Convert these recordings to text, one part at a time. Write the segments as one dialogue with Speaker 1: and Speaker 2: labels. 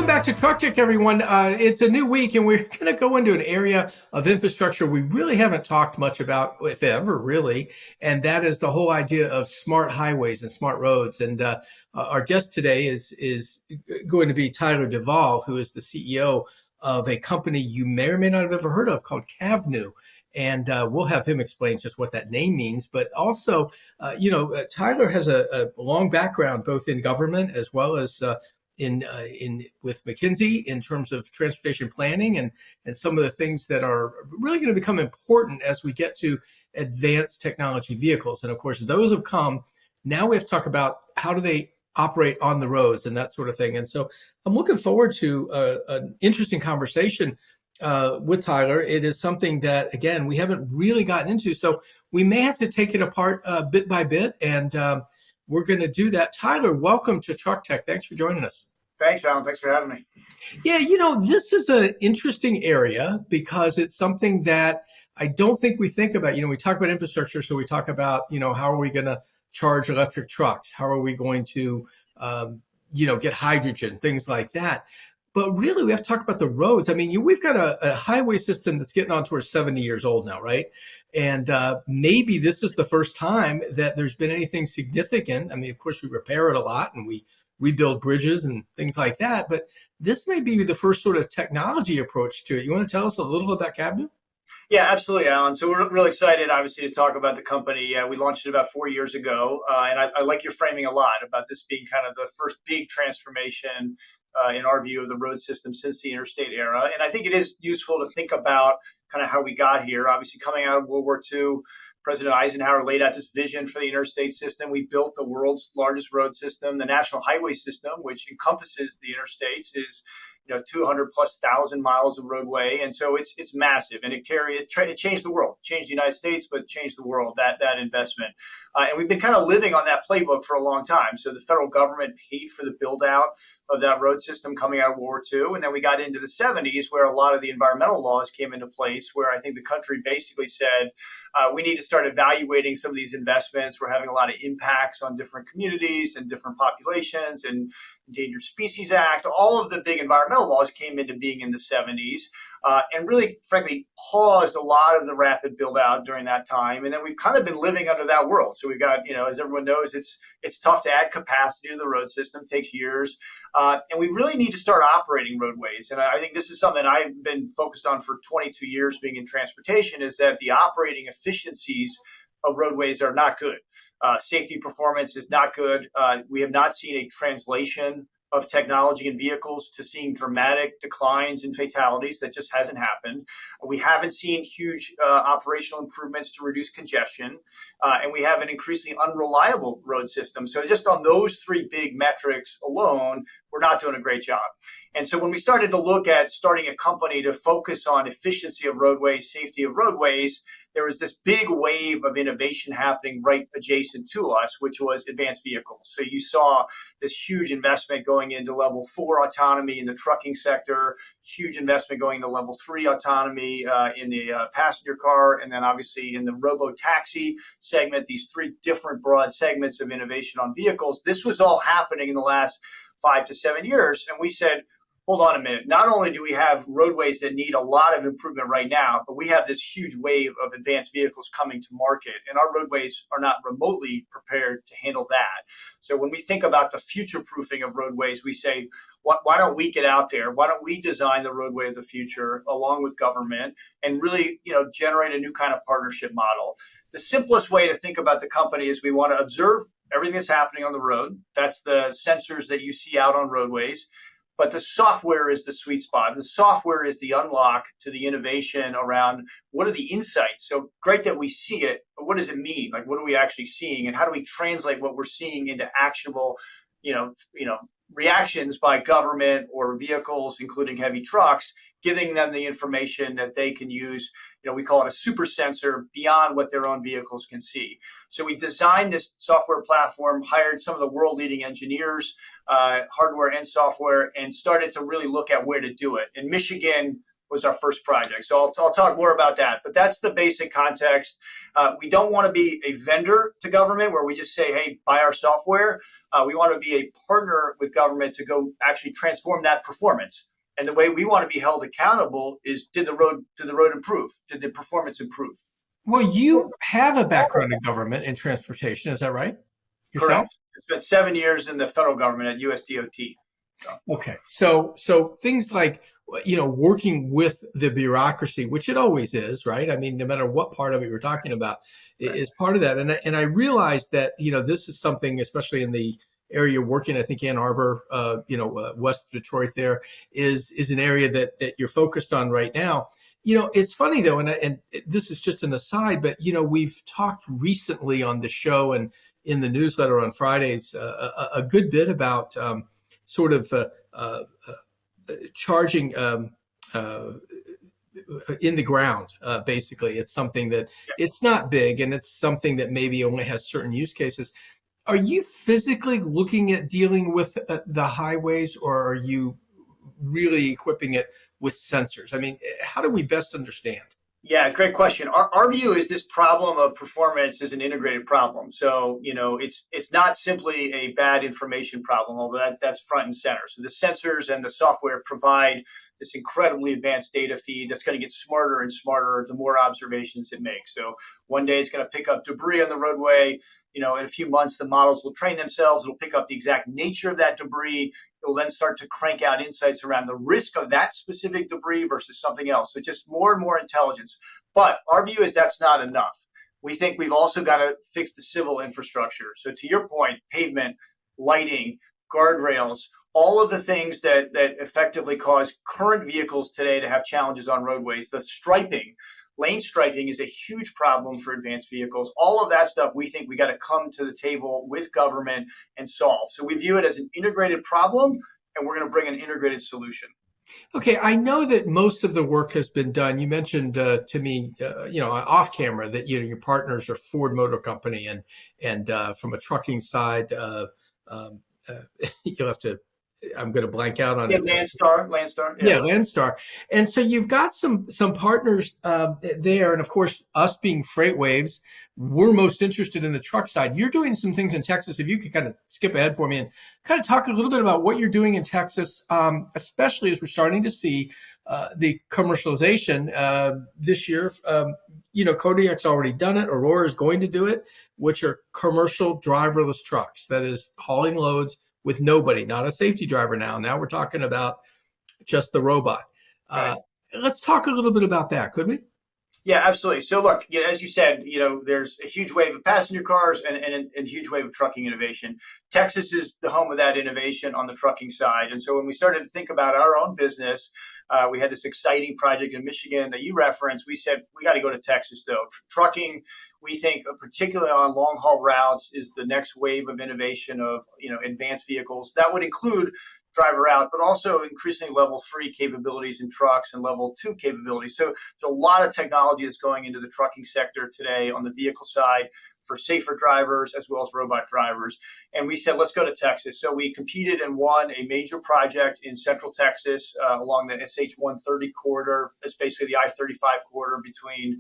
Speaker 1: back to Truck Tech, everyone. It's a new week, and we're going to go into an area of infrastructure we really haven't talked much about, if ever, really, and that is the whole idea of smart highways and smart roads. And our guest today is going to be Tyler Duvall, who is the CEO of a company you may or may not have ever heard of called Cavnue. And we'll have him explain just what that name means. But also, Tyler has a long background both in government as well as in with McKinsey in terms of transportation planning and some of the things that are really going to become important as we get to advanced technology vehicles. And of course, those have come. Now we have to talk about how do they operate on the roads and that sort of thing. And so I'm looking forward to an interesting conversation with Tyler. It is something that, again, we haven't really gotten into. So we may have to take it apart bit by bit. And we're going to do that. Tyler, welcome to Truck Tech. Thanks for joining us.
Speaker 2: Thanks, Alan. Thanks for having me.
Speaker 1: Yeah, this is an interesting area because it's something that I don't think we think about. We talk about infrastructure, so we talk about, how are we going to charge electric trucks? How are we going to, get hydrogen, things like that. But really, we have to talk about the roads. I mean, we've got a highway system that's getting on towards 70 years old now, right? And maybe this is the first time that there's been anything significant. I mean, of course, we repair it a lot and we rebuild bridges and things like that. But this may be the first sort of technology approach to it. You want to tell us a little about Cavnue?
Speaker 2: Yeah, absolutely, Alan. So we're really excited, obviously, to talk about the company. We launched it about 4 years ago, and I like your framing a lot about this being kind of the first big transformation in our view of the road system since the interstate era. And I think it is useful to think about kind of how we got here. Obviously, coming out of World War II, President Eisenhower laid out this vision for the interstate system. We built the world's largest road system. The national highway system, which encompasses the interstates, is 200 plus thousand miles of roadway, and so it's massive, and it changed the world, changed the United States, but changed the world. That investment, and we've been kind of living on that playbook for a long time. So the federal government paid for the build out of that road system coming out of World War II, and then we got into the 70s where a lot of the environmental laws came into place, where I think the country basically said we need to start evaluating some of these investments. We're having a lot of impacts on different communities and different populations, and Endangered Species Act, all of the big environmental laws came into being in the 70s and really, frankly, paused a lot of the rapid build out during that time. And then we've kind of been living under that world. So we've got, as everyone knows, it's tough to add capacity to the road system, it takes years. And we really need to start operating roadways. And I think this is something I've been focused on for 22 years being in transportation, is that the operating efficiencies of roadways are not good. Safety performance is not good. We have not seen a translation of technology in vehicles to seeing dramatic declines in fatalities. That just hasn't happened. We haven't seen huge operational improvements to reduce congestion, and we have an increasingly unreliable road system. So just on those three big metrics alone, we're not doing a great job. And so when we started to look at starting a company to focus on efficiency of roadways, safety of roadways, there was this big wave of innovation happening right adjacent to us, which was advanced vehicles. So you saw this huge investment going into level 4 autonomy in the trucking sector, huge investment going into level 3 autonomy in the passenger car, and then obviously in the robo-taxi segment, these three different broad segments of innovation on vehicles. This was all happening in the last 5 to 7 years. And we said, hold on a minute. Not only do we have roadways that need a lot of improvement right now, but we have this huge wave of advanced vehicles coming to market, and our roadways are not remotely prepared to handle that. So when we think about the future proofing of roadways, we say, why don't we get out there? Why don't we design the roadway of the future along with government and really, generate a new kind of partnership model? The simplest way to think about the company is we want to observe everything that's happening on the road. That's the sensors that you see out on roadways. But the software is the sweet spot. The software is the unlock to the innovation around what are the insights. So great that we see it, but what does it mean? Like, what are we actually seeing? And how do we translate what we're seeing into actionable, reactions by government or vehicles, including heavy trucks, giving them the information that they can use. We call it a super sensor beyond what their own vehicles can see. So we designed this software platform, hired some of the world leading engineers, hardware and software, and started to really look at where to do it. In Michigan, was our first project. So I'll talk more about that. But that's the basic context. We don't want to be a vendor to government where we just say, hey, buy our software. We want to be a partner with government to go actually transform that performance. And the way we want to be held accountable is, did the road improve? Did the performance improve?
Speaker 1: Well, you have a background in government and transportation, is that right? Yourself?
Speaker 2: Correct. It's been 7 years in the federal government at USDOT. So.
Speaker 1: Okay. So things like, working with the bureaucracy, which it always is, right? I mean, no matter what part of it you're talking about, is part of that. And I realize that, this is something, especially in the area you're working, I think Ann Arbor, West Detroit there is an area that you're focused on right now. It's funny though, and this is just an aside, but we've talked recently on the show and in the newsletter on Fridays a good bit about sort of charging in the ground. Basically, it's something that it's not big, and it's something that maybe only has certain use cases. Are you physically looking at dealing with the highways, or are you really equipping it with sensors? I mean, how do we best understand?
Speaker 2: Yeah, great question. Our view is this problem of performance is an integrated problem. So, it's not simply a bad information problem, although that's front and center. So the sensors and the software provide this incredibly advanced data feed that's going to get smarter and smarter the more observations it makes. So one day it's going to pick up debris on the roadway. In a few months, the models will train themselves. It'll pick up the exact nature of that debris. It will then start to crank out insights around the risk of that specific debris versus something else. So just more and more intelligence. But our view is that's not enough. We think we've also got to fix the civil infrastructure. So to your point, pavement, lighting, guardrails, all of the things that effectively cause current vehicles today to have challenges on roadways, the striping. Lane striping is a huge problem for advanced vehicles. All of that stuff, we think we got to come to the table with government and solve. So we view it as an integrated problem, and we're going to bring an integrated solution.
Speaker 1: Okay, I know that most of the work has been done. You mentioned to me, off camera, that your partners are Ford Motor Company, and from a trucking side, you'll have to. I'm going to blank out on it.
Speaker 2: Landstar.
Speaker 1: Yeah, Landstar. And so you've got some partners there, and of course, us being FreightWaves, we're most interested in the truck side. You're doing some things in Texas. If you could kind of skip ahead for me and kind of talk a little bit about what you're doing in Texas, especially as we're starting to see the commercialization this year. Kodiak's already done it. Aurora is going to do it, which are commercial driverless trucks. That is hauling loads with nobody, not a safety driver now. Now we're talking about just the robot.
Speaker 2: Right.
Speaker 1: Let's talk a little bit about that, could we?
Speaker 2: Yeah, absolutely. So look, as you said, there's a huge wave of passenger cars and a huge wave of trucking innovation. Texas is the home of that innovation on the trucking side. And so when we started to think about our own business, we had this exciting project in Michigan that you referenced. We said, we got to go to Texas, though. Trucking, we think, particularly on long haul routes, is the next wave of innovation of advanced vehicles. That would include driver out, but also increasingly level 3 capabilities in trucks and level 2 capabilities. So there's a lot of technology that's going into the trucking sector today on the vehicle side for safer drivers as well as robot drivers. And we said, let's go to Texas. So we competed and won a major project in Central Texas along the SH-130 corridor. It's basically the I-35 corridor between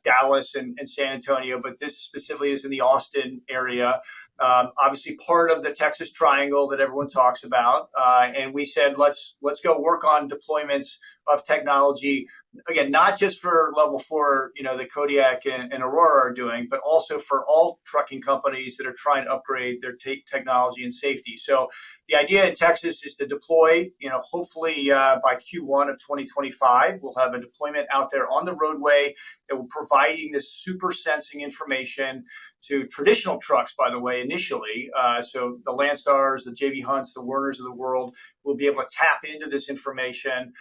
Speaker 2: Dallas and San Antonio, but this specifically is in the Austin area. Obviously part of the Texas Triangle that everyone talks about. And we said, let's go work on deployments of technology. Again, not just for level 4, the Kodiak and Aurora are doing, but also for all trucking companies that are trying to upgrade their technology and safety. So the idea in Texas is to deploy, hopefully by Q1 of 2025, we'll have a deployment out there on the roadway that will providing this super sensing information to traditional trucks, by the way, initially. So the Landstars, the JB Hunts, the Werners of the world will be able to tap into this information.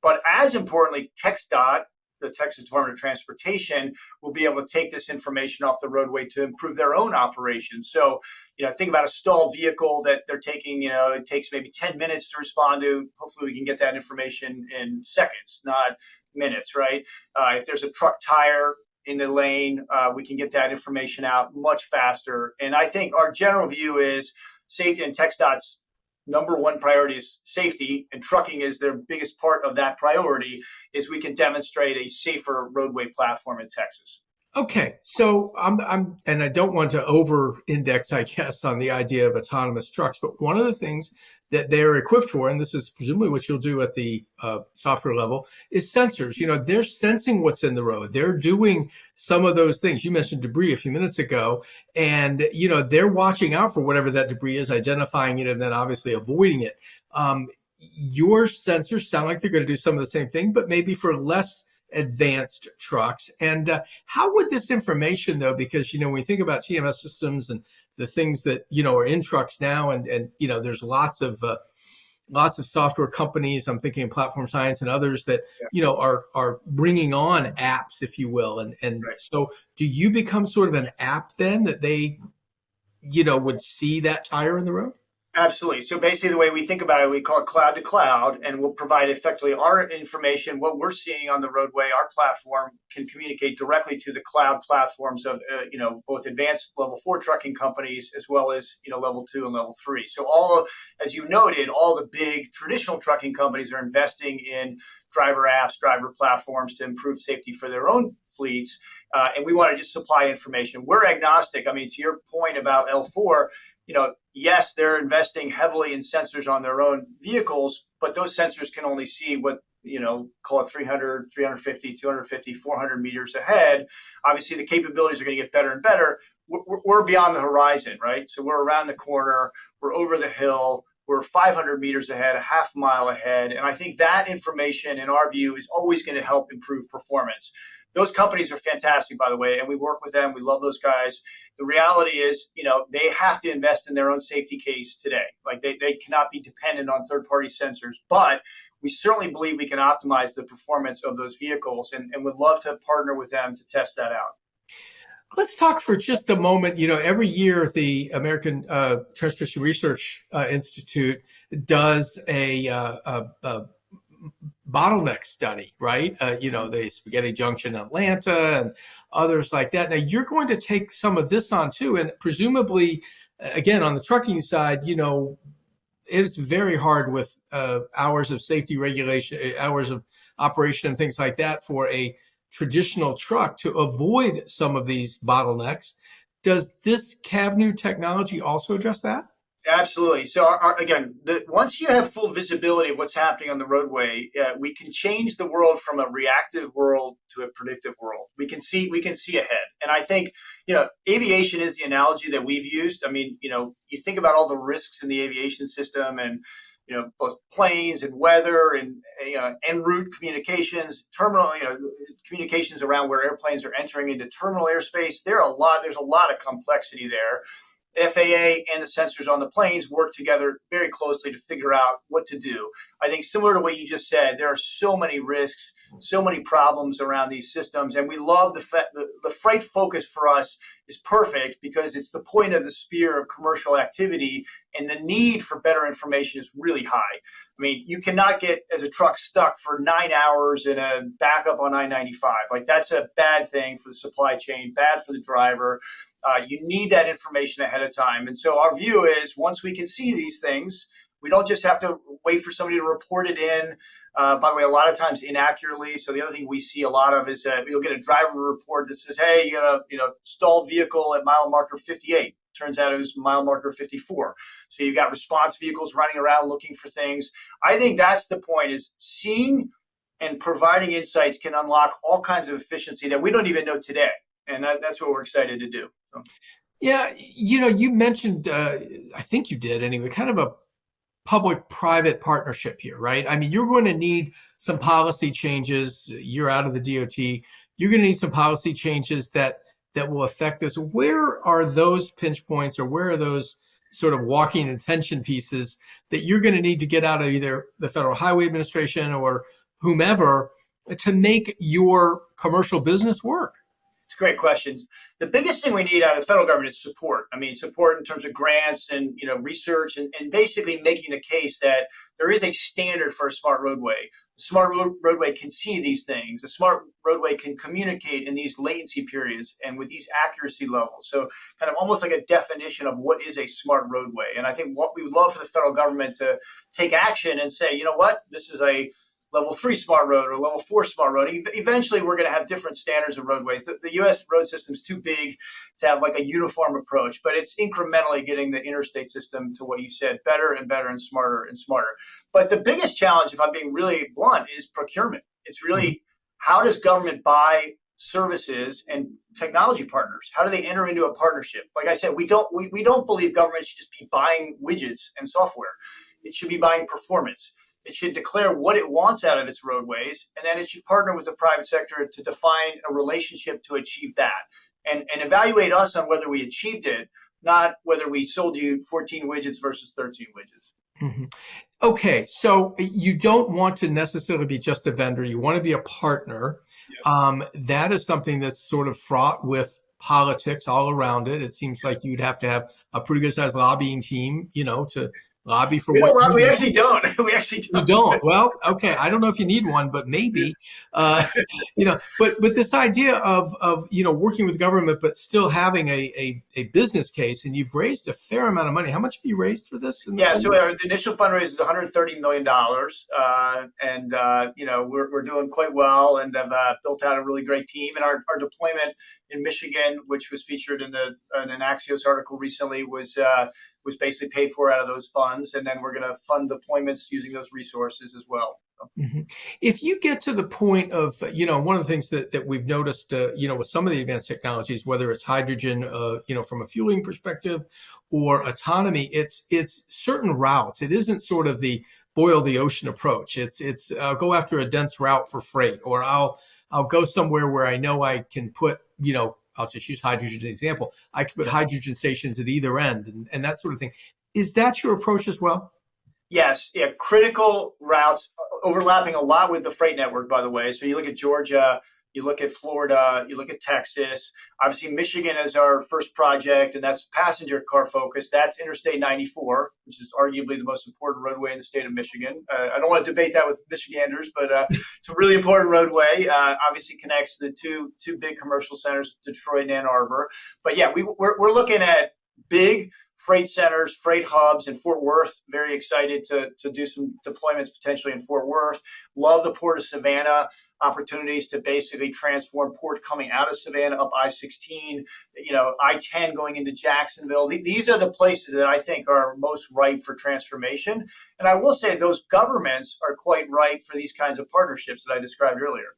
Speaker 2: But as importantly, TxDOT, the Texas Department of Transportation, will be able to take this information off the roadway to improve their own operations. So, think about a stalled vehicle that they're taking, it takes maybe 10 minutes to respond to. Hopefully we can get that information in seconds, not minutes, right? If there's a truck tire in the lane, we can get that information out much faster. And I think our general view is safety, and TxDOT's number one priority is safety, and trucking is their biggest part of that priority, is we can demonstrate a safer roadway platform in Texas.
Speaker 1: Okay, so and I don't want to over-index, I guess, on the idea of autonomous trucks, but one of the things that they're equipped for, and this is presumably what you'll do at the software level, is sensors. They're sensing what's in the road. They're doing some of those things. You mentioned debris a few minutes ago, and they're watching out for whatever that debris is, identifying it, and then obviously avoiding it. Your sensors sound like they're going to do some of the same thing, but maybe for less advanced trucks. And how would this information, though, because when you think about TMS systems and the things that are in trucks now, and there's lots of software companies, I'm thinking of Platform Science and others that are bringing on apps, if you will, and
Speaker 2: Right.
Speaker 1: So do you become sort of an app then that they would see that tire in the road?
Speaker 2: Absolutely. So basically, the way we think about it, we call it cloud to cloud, and we'll provide effectively our information, what we're seeing on the roadway. Our platform can communicate directly to the cloud platforms of, both advanced level 4 trucking companies as well as, level 2 and level 3. So as you noted, all the big traditional trucking companies are investing in driver apps, driver platforms to improve safety for their own fleets. And we want to just supply information. We're agnostic. I mean, to your point about L4, yes, they're investing heavily in sensors on their own vehicles, but those sensors can only see what, call it 300, 350, 250, 400 meters ahead. Obviously, the capabilities are going to get better and better. We're beyond the horizon, right? So we're around the corner, we're over the hill, we're 500 meters ahead, a half mile ahead. And I think that information, in our view, is always going to help improve performance. Those companies are fantastic, by the way, and we work with them. We love those guys. The reality is, they have to invest in their own safety case today. Like they cannot be dependent on third-party sensors, but we certainly believe we can optimize the performance of those vehicles, and would love to partner with them to test that out.
Speaker 1: Let's talk for just a moment. Every year the American Transportation Research Institute does a bottleneck study, right? The Spaghetti Junction in Atlanta and others like that. Now you're going to take some of this on too, and presumably, again, on the trucking side, it's very hard with hours of safety regulation, hours of operation and things like that for a traditional truck to avoid some of these bottlenecks. Does this Cavnue technology also address that?
Speaker 2: Absolutely. So again, once you have full visibility of what's happening on the roadway, we can change the world from a reactive world to a predictive world. We can see ahead. And I think, aviation is the analogy that we've used. I mean, you think about all the risks in the aviation system, and both planes and weather and en route communications, terminal, communications around where airplanes are entering into terminal airspace. There's a lot of complexity there. FAA and the sensors on the planes work together very closely to figure out what to do. I think similar to what you just said, there are so many risks, so many problems around these systems, and we love the freight focus for us is perfect because it's the point of the spear of commercial activity, and the need for better information is really high. I mean, you cannot get as a truck stuck for 9 hours in a backup on I-95. Like that's a bad thing for the supply chain, bad for the driver. You need that information ahead of time. And so our view is once we can see these things, we don't just have to wait for somebody to report it in. By the way, a lot of times inaccurately. So the other thing we see a lot of is you'll get a driver report that says, hey, you got a stalled vehicle at mile marker 58. Turns out it was mile marker 54. So you've got response vehicles running around looking for things. I think that's the point, is seeing and providing insights can unlock all kinds of efficiency that we don't even know today. And that's what we're excited to do. So.
Speaker 1: Yeah, you mentioned, I think you did anyway, kind of a public-private partnership here, right? I mean, you're going to need some policy changes. You're out of the DOT. You're going to need some policy changes that will affect this. Where are those pinch points, or where are those sort of walking attention pieces that you're going to need to get out of either the Federal Highway Administration or whomever to make your commercial business work?
Speaker 2: great questions. The biggest thing we need out of the federal government is support. I mean, support in terms of grants and research and basically making the case that there is a standard for a smart roadway. The smart roadway can see these things. The smart roadway can communicate in these latency periods and with these accuracy levels. So kind of almost like a definition of what is a smart roadway. And I think what we would love for the federal government to take action and say, you know what, this is a level 3 smart road or level 4 smart road. Eventually, we're going to have different standards of roadways. The U.S. road system is too big to have like a uniform approach, but it's incrementally getting the interstate system to what you said, better and better and smarter and smarter. But the biggest challenge, if I'm being really blunt, is procurement. It's really how does government buy services and technology partners? How do they enter into a partnership? Like I said, we don't believe government should just be buying widgets and software. It should be buying performance. It should declare what it wants out of its roadways, and then it should partner with the private sector to define a relationship to achieve that and evaluate us on whether we achieved it, not whether we sold you 14 widgets versus 13 widgets.
Speaker 1: Mm-hmm. Okay, so you don't want to necessarily be just a vendor. You want to be a partner. Yep. That is something that's sort of fraught with politics all around it. It seems like you'd have to have a pretty good sized lobbying team, to lobby for what
Speaker 2: we actually don't. We actually don't.
Speaker 1: You don't. Well, okay. I don't know if you need one, but maybe, but this idea of working with government, but still having a business case, and you've raised a fair amount of money. How much have you raised for this?
Speaker 2: So the initial fundraise is $130 million. We're doing quite well and have built out a really great team. And our deployment in Michigan, which was featured in an Axios article recently, was basically paid for out of those funds. And then we're going to fund deployments using those resources as well.
Speaker 1: Mm-hmm. If you get to the point of, one of the things that we've noticed, with some of the advanced technologies, whether it's hydrogen, from a fueling perspective or autonomy, it's certain routes. It isn't sort of the boil the ocean approach. It's go after a dense route for freight, or I'll go somewhere where I know I can put, I'll just use hydrogen as an example. I can put hydrogen stations at either end and that sort of thing. Is that your approach as well?
Speaker 2: Yes. Yeah. Critical routes overlapping a lot with the freight network, by the way. So you look at Georgia, you look at Florida, you look at Texas. Obviously, Michigan is our first project, and that's passenger car focused. That's Interstate 94, which is arguably the most important roadway in the state of Michigan. I don't want to debate that with Michiganders, but it's a really important roadway. Obviously, connects the two big commercial centers, Detroit and Ann Arbor. But yeah, we're looking at big freight centers, freight hubs in Fort Worth. Very excited to do some deployments potentially in Fort Worth. Love the Port of Savannah opportunities to basically transform port coming out of Savannah up I-16, I-10 going into Jacksonville. These are the places that I think are most ripe for transformation. And I will say those governments are quite ripe for these kinds of partnerships that I described earlier.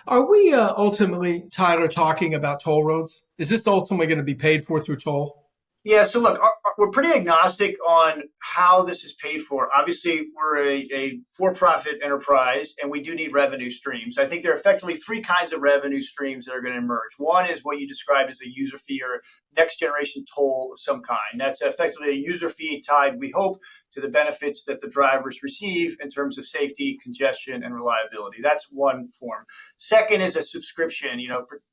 Speaker 1: Are we ultimately, Tyler, talking about toll roads? Is this ultimately going to be paid for through toll?
Speaker 2: Yeah, so look, we're pretty agnostic on how this is paid for. Obviously, we're a for-profit enterprise, and we do need revenue streams. I think there are effectively three kinds of revenue streams that are going to emerge. One is what you described as a user fee or next-generation toll of some kind. That's effectively a user fee tied, we hope, to the benefits that the drivers receive in terms of safety, congestion, and reliability. That's one form. Second is a subscription.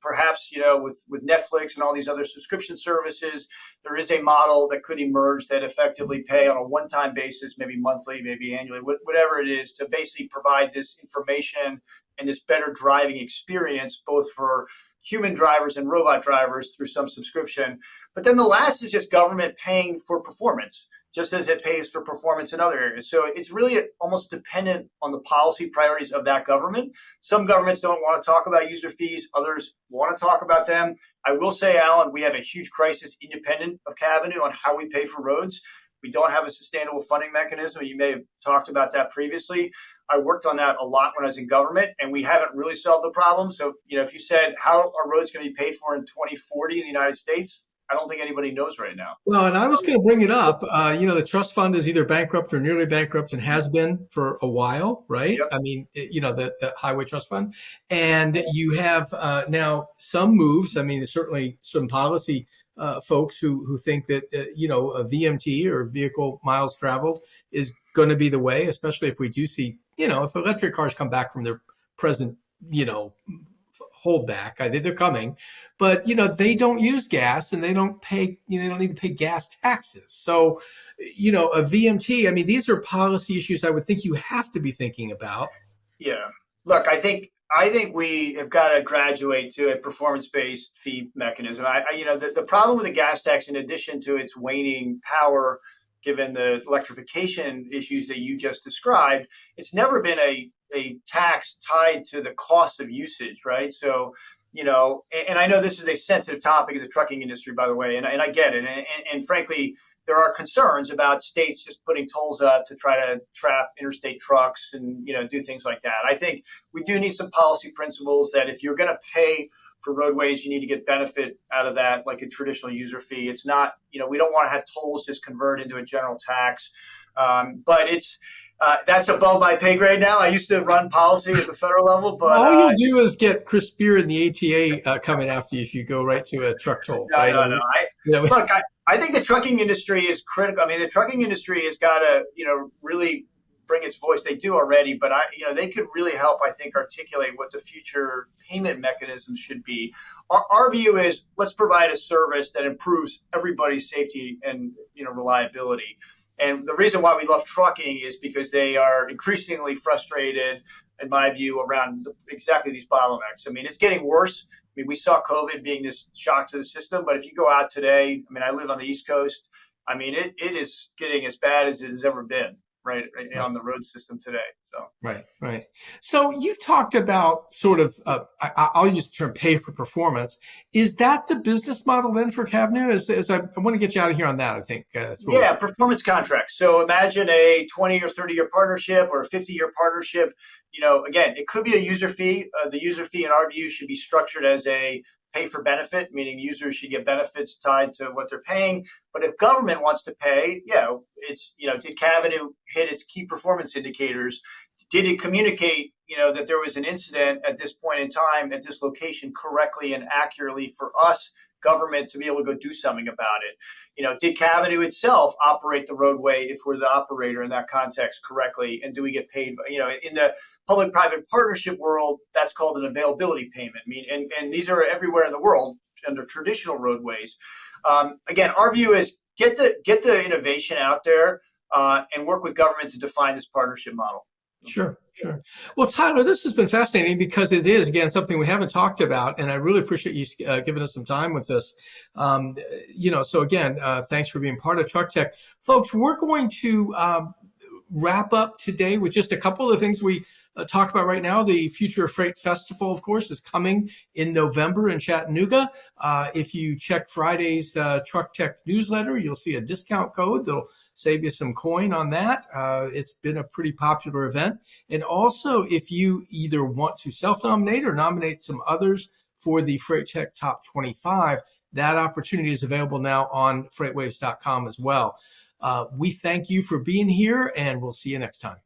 Speaker 2: Perhaps with Netflix and all these other subscription services, there is a model that could emerge that effectively pay on a one-time basis, maybe monthly, maybe annually, whatever it is, to basically provide this information and this better driving experience, both for human drivers and robot drivers through some subscription. But then the last is just government paying for performance, just as it pays for performance in other areas. So it's really almost dependent on the policy priorities of that government. Some governments don't want to talk about user fees. Others want to talk about them. I will say, Alan, we have a huge crisis independent of Cavnue on how we pay for roads. We don't have a sustainable funding mechanism. You may have talked about that previously. I worked on that a lot when I was in government, and we haven't really solved the problem. So, if you said, how are roads going to be paid for in 2040 in the United States? I don't think anybody knows right now.
Speaker 1: Well, and I was going to bring it up. The trust fund is either bankrupt or nearly bankrupt and has been for a while, right?
Speaker 2: Yep.
Speaker 1: I mean, the Highway Trust Fund. And you have now some moves. I mean, there's certainly some policy folks who think that, a VMT or vehicle miles traveled is going to be the way, especially if we do see, if electric cars come back from their present, hold back. I think they're coming, but they don't use gas and they don't pay. They don't need to pay gas taxes. So, a VMT. I mean, these are policy issues I would think you have to be thinking about.
Speaker 2: Yeah. Look, I think we have got to graduate to a performance-based fee mechanism. The problem with the gas tax, in addition to its waning power, given the electrification issues that you just described, it's never been a tax tied to the cost of usage, right? So, and I know this is a sensitive topic in the trucking industry, by the way, and I get it. And frankly, there are concerns about states just putting tolls up to try to trap interstate trucks and do things like that. I think we do need some policy principles that if you're going to pay for roadways, you need to get benefit out of that, like a traditional user fee. It's not, we don't want to have tolls just convert into a general tax, but that's above my pay grade now. I used to run policy at the federal level, but
Speaker 1: all you'll do is get Chris Spear and the ATA coming after you if you go right to a truck toll.
Speaker 2: No,
Speaker 1: right?
Speaker 2: no. Look, I think the trucking industry is critical. I mean, the trucking industry has got to, really bring its voice. They do already, but they could really help, I think, articulate what the future payment mechanisms should be. Our view is let's provide a service that improves everybody's safety and, reliability. And the reason why we love trucking is because they are increasingly frustrated, in my view, around exactly these bottlenecks. I mean, it's getting worse. I mean, we saw COVID being this shock to the system, but if you go out today, I mean, I live on the East Coast. I mean, it is getting as bad as it has ever been, right, on the road system today. So
Speaker 1: Right. So you've talked about sort of, I'll use the term pay for performance. Is that the business model then for Cavnue? As I want to get you out of here on that, I think.
Speaker 2: Performance contracts. So imagine a 20 or 30-year partnership or a 50-year partnership. Again, it could be a user fee. The user fee, in our view, should be structured as a pay for benefit, meaning users should get benefits tied to what they're paying. But if government wants to pay, it's, did Cavnue hit its key performance indicators? Did it communicate, that there was an incident at this point in time at this location correctly and accurately for us, government, to be able to go do something about it? Did Cavnue itself operate the roadway, if we're the operator in that context, correctly? And do we get paid? In the public-private partnership world, that's called an availability payment. I mean, and these are everywhere in the world under traditional roadways. Again, our view is get the innovation out there and work with government to define this partnership model.
Speaker 1: Sure. Well, Tyler, this has been fascinating because it is, again, something we haven't talked about, and I really appreciate you giving us some time with this. So again, thanks for being part of Truck Tech. Folks, we're going to wrap up today with just a couple of things we talk about right now. The Future of Freight Festival, of course, is coming in November in Chattanooga. If you check Friday's Truck Tech newsletter, you'll see a discount code that'll save you some coin on that. It's been a pretty popular event. And also, if you either want to self-nominate or nominate some others for the Freight Tech Top 25, that opportunity is available now on FreightWaves.com as well. We thank you for being here, and we'll see you next time.